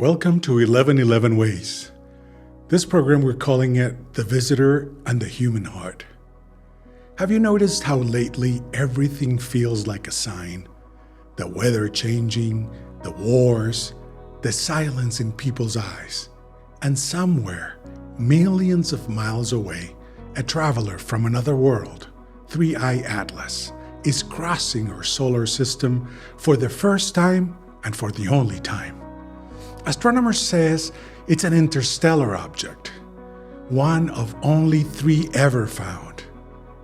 Welcome to 1111 Ways. This program we're calling it The Visitor and the Human Heart. Have you noticed how lately everything feels like a sign? The weather changing, the wars, the silence in people's eyes. And somewhere, millions of miles away, a traveler from another world, 3I Atlas, is crossing our solar system for the first time and for the only time. Astronomers says it's an interstellar object, one of only 3 ever found,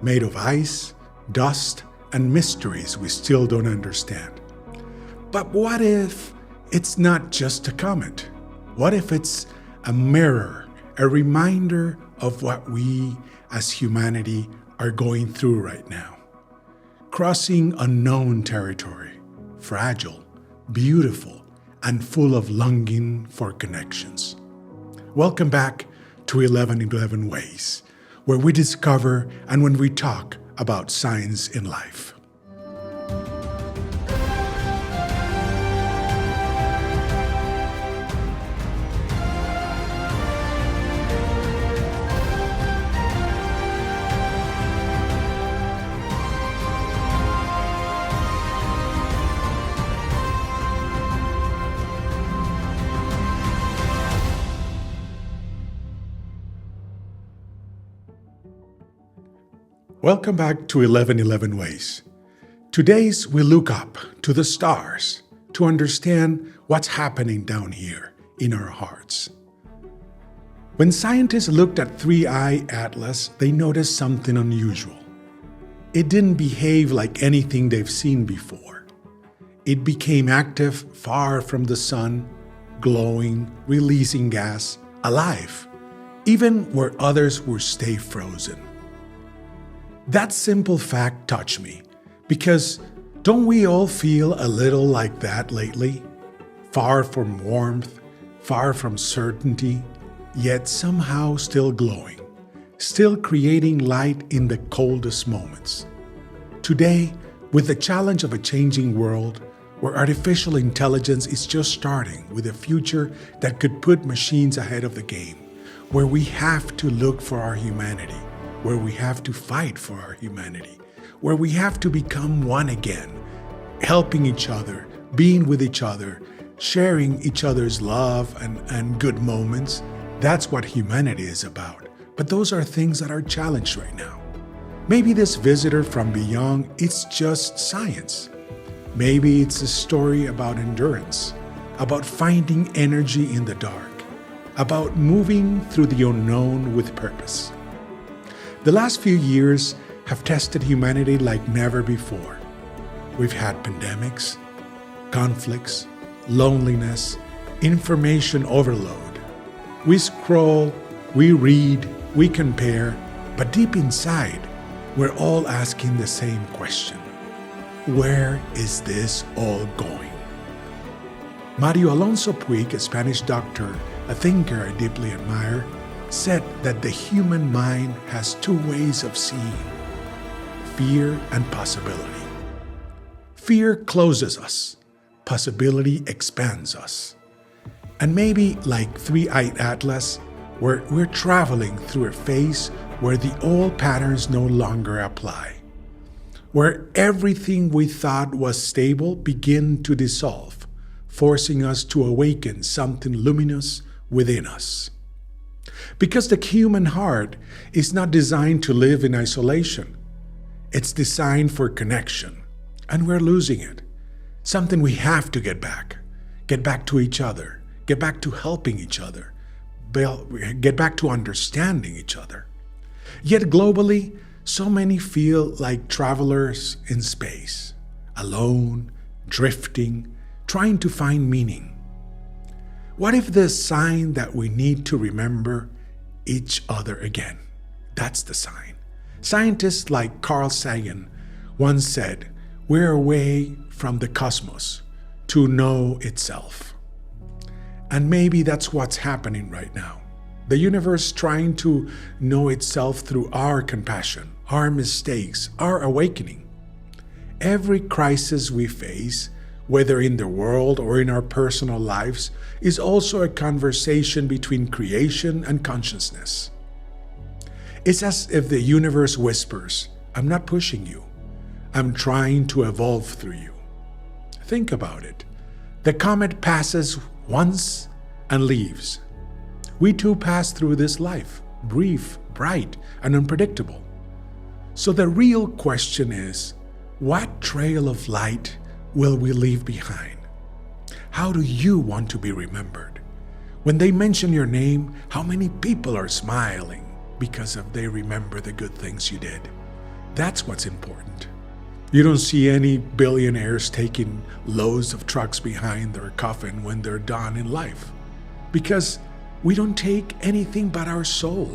made of ice, dust, and mysteries we still don't understand. But what if it's not just a comet? What if it's a mirror, a reminder of what we as humanity are going through right now? Crossing unknown territory, fragile, beautiful, and full of longing for connections. Welcome back to 1111 Ways, where we discover and when we talk about science in life. Welcome back to 1111 Ways. Today's we look up to the stars to understand what's happening down here in our hearts. When scientists looked at 3I Atlas, they noticed something unusual. It didn't behave like anything they've seen before. It became active far from the sun, glowing, releasing gas, alive, even where others would stay frozen. That simple fact touched me, because don't we all feel a little like that lately? Far from warmth, far from certainty, yet somehow still glowing, still creating light in the coldest moments. Today, with the challenge of a changing world, where artificial intelligence is just starting with a future that could put machines ahead of the game, where we have to look for our humanity, where we have to fight for our humanity, where we have to become one again, helping each other, being with each other, sharing each other's love and good moments. That's what humanity is about. But those are things that are challenged right now. Maybe this visitor from beyond, it's just science. Maybe it's a story about endurance, about finding energy in the dark, about moving through the unknown with purpose. The last few years have tested humanity like never before. We've had pandemics, conflicts, loneliness, information overload. We scroll, we read, we compare, but deep inside, we're all asking the same question. Where is this all going? Mario Alonso Puig, a Spanish doctor, a thinker I deeply admire, said that the human mind has 2 ways of seeing: fear and possibility. Fear closes us, possibility expands us. And maybe like 3I Atlas, we're traveling through a phase where the old patterns no longer apply, where everything we thought was stable begin to dissolve, forcing us to awaken something luminous within us. Because the human heart is not designed to live in isolation. It's designed for connection, and we're losing it. Something we have to get back to each other, get back to helping each other, get back to understanding each other. Yet globally, so many feel like travelers in space, alone, drifting, trying to find meaning. What if the sign that we need to remember each other again? That's the sign. Scientists like Carl Sagan once said, we're away from the cosmos to know itself. And maybe that's what's happening right now. The universe trying to know itself through our compassion, our mistakes, our awakening. Every crisis we face, whether in the world or in our personal lives, is also a conversation between creation and consciousness. It's as if the universe whispers, "I'm not pushing you. I'm trying to evolve through you." Think about it. The comet passes once and leaves. We too pass through this life, brief, bright, and unpredictable. So the real question is, what trail of light will we leave behind? How do you want to be remembered? When they mention your name, how many people are smiling because they remember the good things you did? That's what's important. You don't see any billionaires taking loads of trucks behind their coffin when they're done in life. Because we don't take anything but our soul,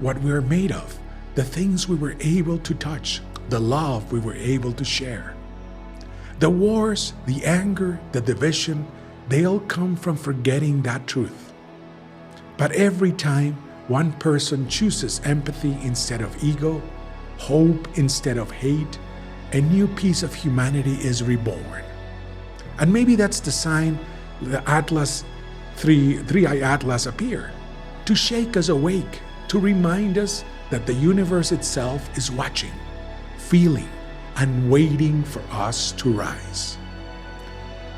what we're made of, the things we were able to touch, the love we were able to share. The wars, the anger, the division, they all come from forgetting that truth. But every time one person chooses empathy instead of ego, hope instead of hate, a new piece of humanity is reborn. And maybe that's the sign the Atlas, three-eye Atlas appear, to shake us awake, to remind us that the universe itself is watching, feeling, and waiting for us to rise.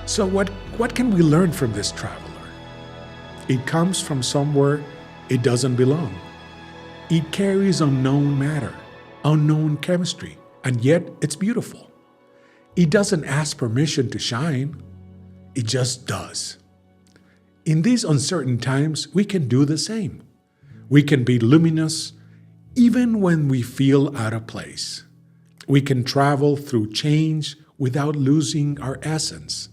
So what can we learn from this traveler? It comes from somewhere it doesn't belong. It carries unknown matter, unknown chemistry, and yet it's beautiful. It doesn't ask permission to shine. It just does. In these uncertain times, we can do the same. We can be luminous even when we feel out of place. We can travel through change without losing our essence.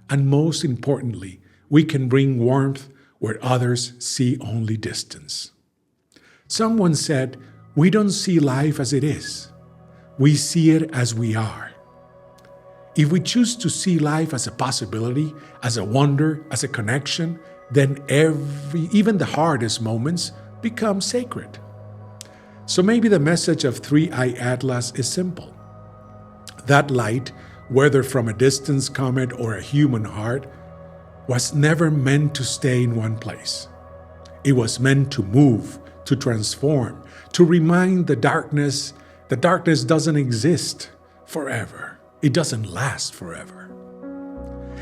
And most importantly, we can bring warmth where others see only distance. Someone said, "We don't see life as it is. We see it as we are." If we choose to see life as a possibility, as a wonder, as a connection, then even the hardest moments become sacred. So maybe the message of Three-Eye Atlas is simple. That light, whether from a distant comet or a human heart, was never meant to stay in one place. It was meant to move, to transform, to remind the darkness doesn't exist forever. It doesn't last forever.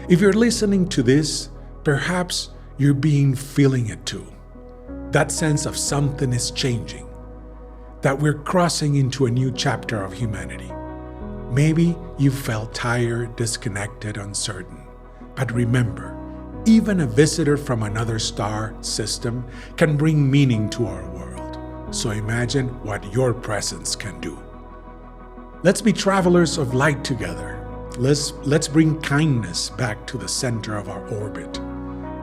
If you're listening to this, perhaps you're feeling it too. That sense of something is changing, that we're crossing into a new chapter of humanity. Maybe you felt tired, disconnected, uncertain. But remember, even a visitor from another star system can bring meaning to our world. So imagine what your presence can do. Let's be travelers of light together. Let's bring kindness back to the center of our orbit.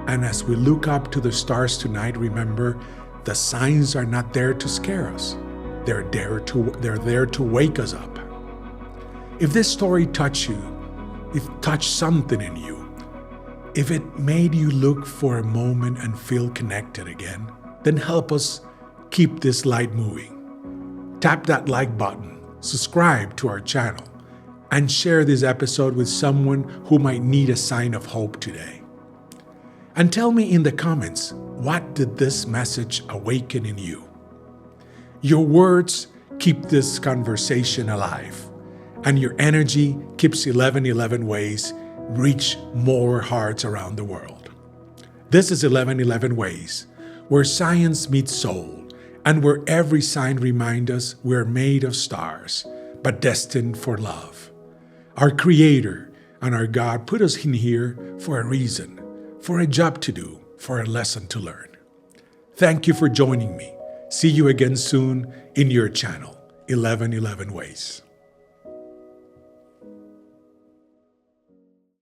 And as we look up to the stars tonight, remember, the signs are not there to scare us. They're there to wake us up. If this story touched you, if it touched something in you, if it made you look for a moment and feel connected again, then help us keep this light moving. Tap that like button, subscribe to our channel, and share this episode with someone who might need a sign of hope today. And tell me in the comments, what did this message awaken in you? Your words keep this conversation alive, and your energy keeps 1111 Ways reach more hearts around the world. This is 1111 Ways, where science meets soul, and where every sign reminds us we're made of stars, but destined for love. Our Creator and our God put us in here for a reason, for a job to do, for a lesson to learn. Thank you for joining me. See you again soon in your channel, 1111 Ways.